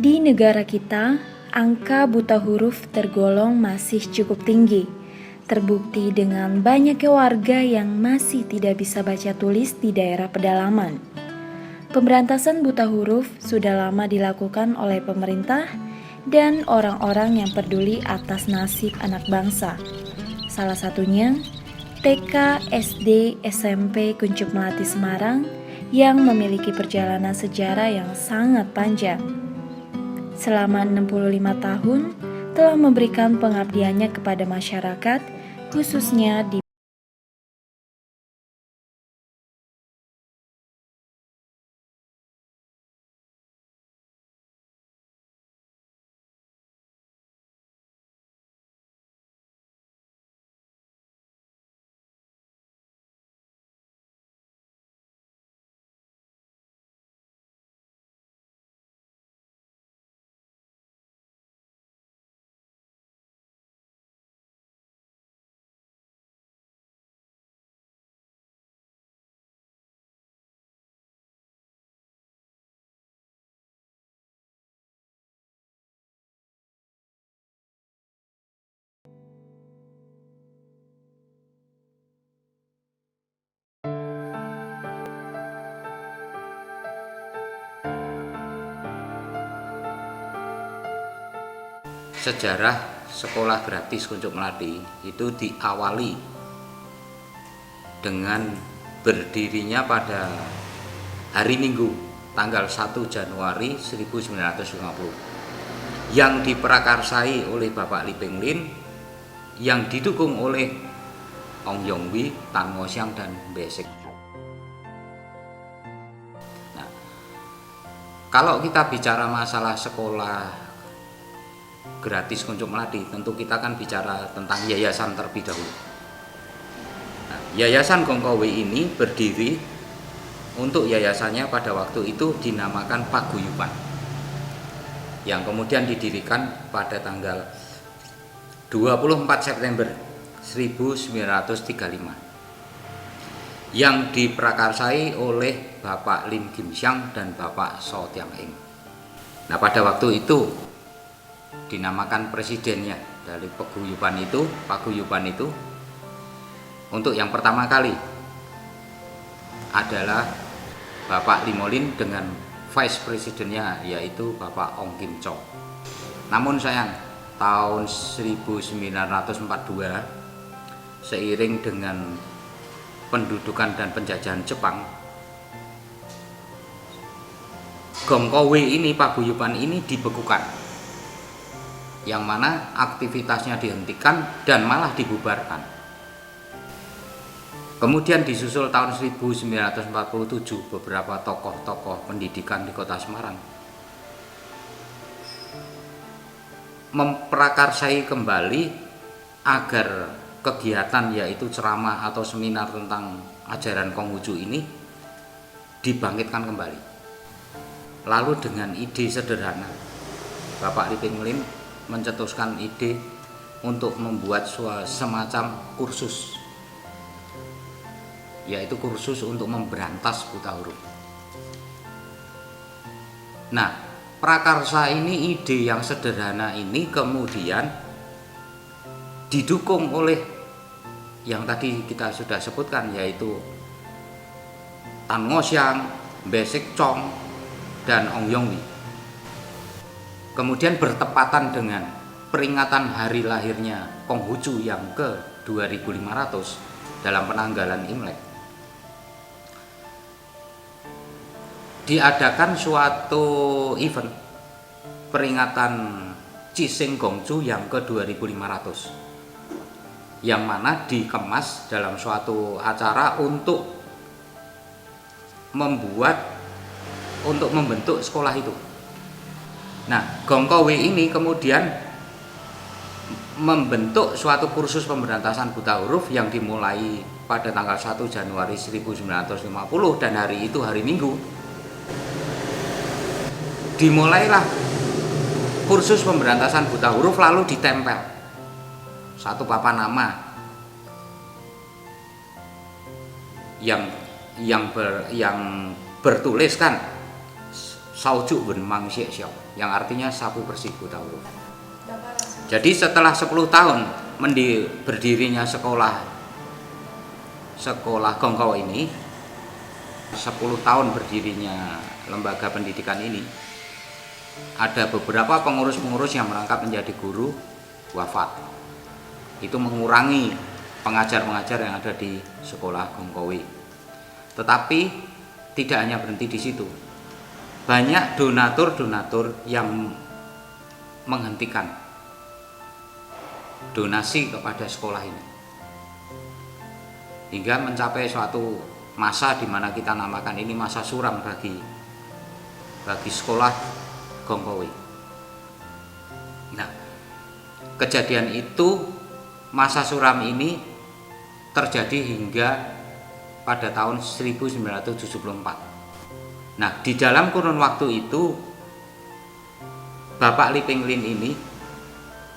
Di negara kita, angka buta huruf tergolong masih cukup tinggi. Terbukti dengan banyaknya warga yang masih tidak bisa baca tulis di daerah pedalaman. Pemberantasan buta huruf sudah lama dilakukan oleh pemerintah dan orang-orang yang peduli atas nasib anak bangsa. Salah satunya TK, SD, SMP Kuncup Melati Semarang yang memiliki perjalanan sejarah yang sangat panjang. Selama 65 tahun telah memberikan pengabdiannya kepada masyarakat, khususnya di Sejarah sekolah gratis Kuncup Melati itu diawali dengan berdirinya pada hari Minggu tanggal 1 Januari 1950 yang diprakarsai oleh Bapak Li Penglin, yang didukung oleh Ong Yong Wi, Tan Ngo Siang, dan Besik. Nah, kalau kita bicara masalah sekolah gratis Kuncup Melati, tentu kita kan bicara tentang yayasan terlebih dahulu. Nah, Yayasan Gongkowe ini berdiri untuk yayasannya pada waktu itu dinamakan Paguyuban, yang kemudian didirikan pada tanggal 24 September 1935 yang diprakarsai oleh Bapak Lim Kim Siang dan Bapak So Tiang Ing. Nah, pada waktu itu dinamakan presidennya dari paguyuban itu untuk yang pertama kali adalah Bapak Limolin dengan vice presidennya yaitu Bapak Ong Kim Cho. Namun sayang, tahun 1942 seiring dengan pendudukan dan penjajahan Jepang, Gongkowe ini, paguyuban ini dibekukan, yang mana aktivitasnya dihentikan dan malah dibubarkan. Kemudian disusul tahun 1947 beberapa tokoh-tokoh pendidikan di kota Semarang memprakarsai kembali agar kegiatan yaitu ceramah atau seminar tentang ajaran Konghucu ini dibangkitkan kembali. Lalu dengan ide sederhana, Bapak Li Penglin mencetuskan ide untuk membuat semacam kursus, yaitu kursus untuk memberantas buta huruf. Nah, prakarsa ini, ide yang sederhana ini kemudian didukung oleh yang tadi kita sudah sebutkan, yaitu Tan Ngo Siang, Besik Chong, dan Ong Yong Wi. Kemudian bertepatan dengan peringatan hari lahirnya Konghucu yang ke-2500 dalam penanggalan Imlek, diadakan suatu event peringatan Cising Gongcu yang ke-2500, yang mana dikemas dalam suatu acara untuk membentuk sekolah itu. Nah, Gongkowe ini kemudian membentuk suatu kursus pemberantasan buta huruf yang dimulai pada tanggal 1 Januari 1950, dan hari itu hari Minggu. Dimulailah kursus pemberantasan buta huruf, lalu ditempel satu papan nama yang bertuliskan Saujuk Ben Mang Siek Siok, yang artinya sapu bersih buta huruf. Jadi setelah 10 tahun berdirinya sekolah Gongko ini, 10 tahun berdirinya lembaga pendidikan ini, ada beberapa pengurus-pengurus yang merangkap menjadi guru wafat. Itu mengurangi pengajar-pengajar yang ada di sekolah Gongkowe. Tetapi tidak hanya berhenti di situ. Banyak donatur-donatur yang menghentikan donasi kepada sekolah ini, hingga mencapai suatu masa di mana kita namakan ini masa suram bagi sekolah Gongkowe. Nah, kejadian itu, masa suram ini terjadi hingga pada tahun 1974. Nah, di dalam kurun waktu itu Bapak Li Ping Lin ini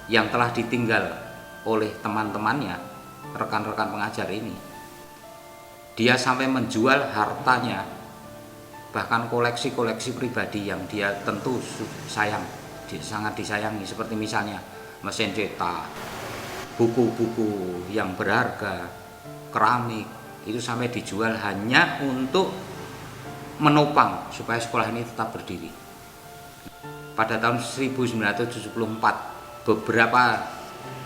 yang telah ditinggal oleh teman-temannya, rekan-rekan pengajar ini, dia sampai menjual hartanya, bahkan koleksi-koleksi pribadi yang dia tentu sangat disayangi, seperti misalnya mesin cetak, buku-buku yang berharga, keramik, itu sampai dijual hanya untuk menopang supaya sekolah ini tetap berdiri. Pada tahun 1974, beberapa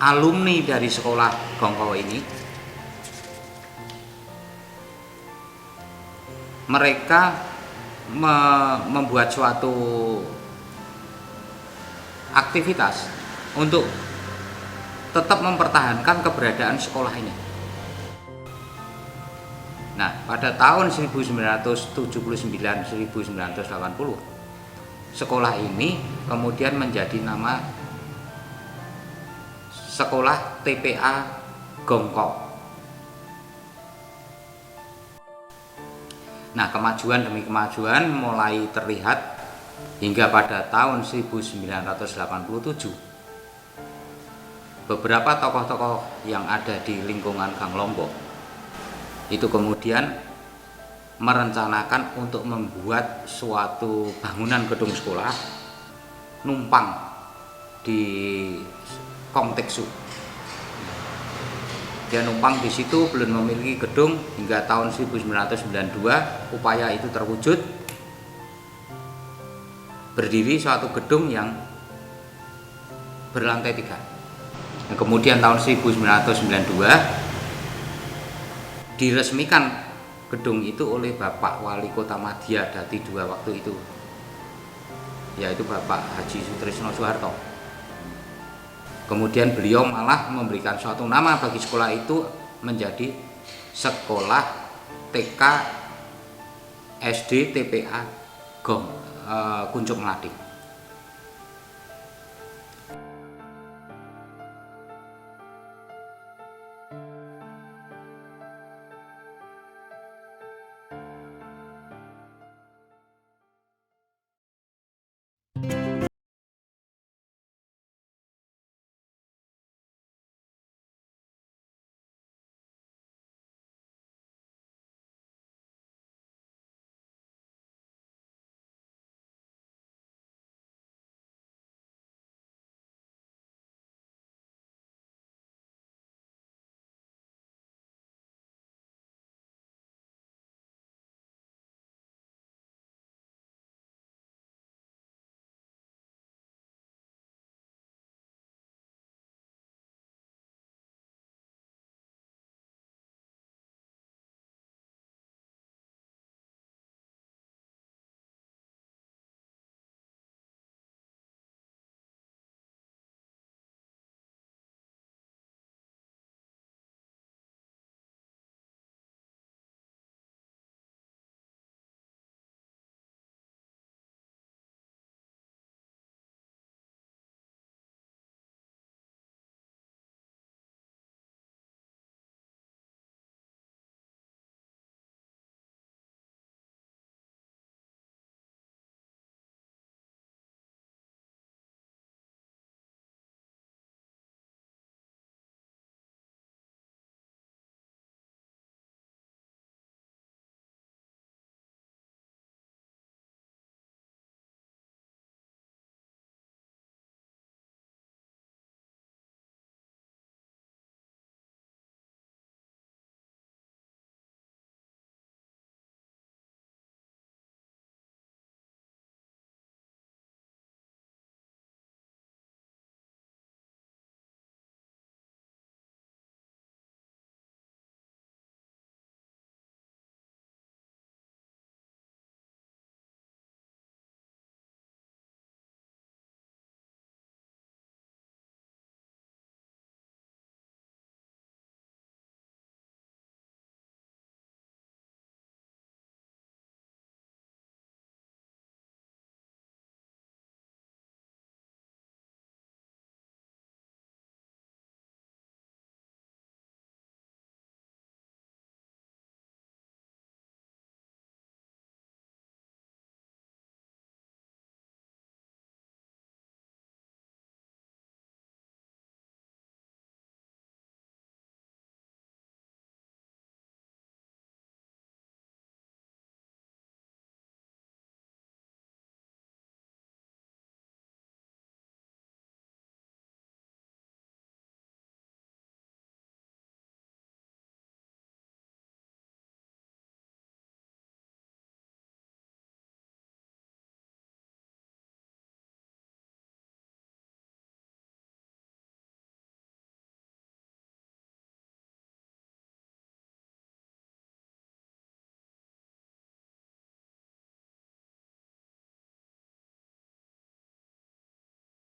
alumni dari sekolah Gongko ini, mereka membuat suatu aktivitas untuk tetap mempertahankan keberadaan sekolah ini. Nah, pada tahun 1979-1980, sekolah ini kemudian menjadi nama Sekolah TPA Gongko. Nah, kemajuan demi kemajuan mulai terlihat hingga pada tahun 1987. Beberapa tokoh-tokoh yang ada di lingkungan Gang Lombok itu kemudian merencanakan untuk membuat suatu bangunan gedung sekolah numpang di Kongteksu. Dia numpang di situ, belum memiliki gedung hingga tahun 1992 upaya itu terwujud, berdiri suatu gedung yang berlantai 3. Nah, kemudian tahun 1992 diresmikan gedung itu oleh Bapak Wali Kota Madya Dati II waktu itu, yaitu Bapak Haji Sutrisno Soeharto. Kemudian beliau malah memberikan suatu nama bagi sekolah itu menjadi Sekolah TK SD TPA Kuncuk Melati.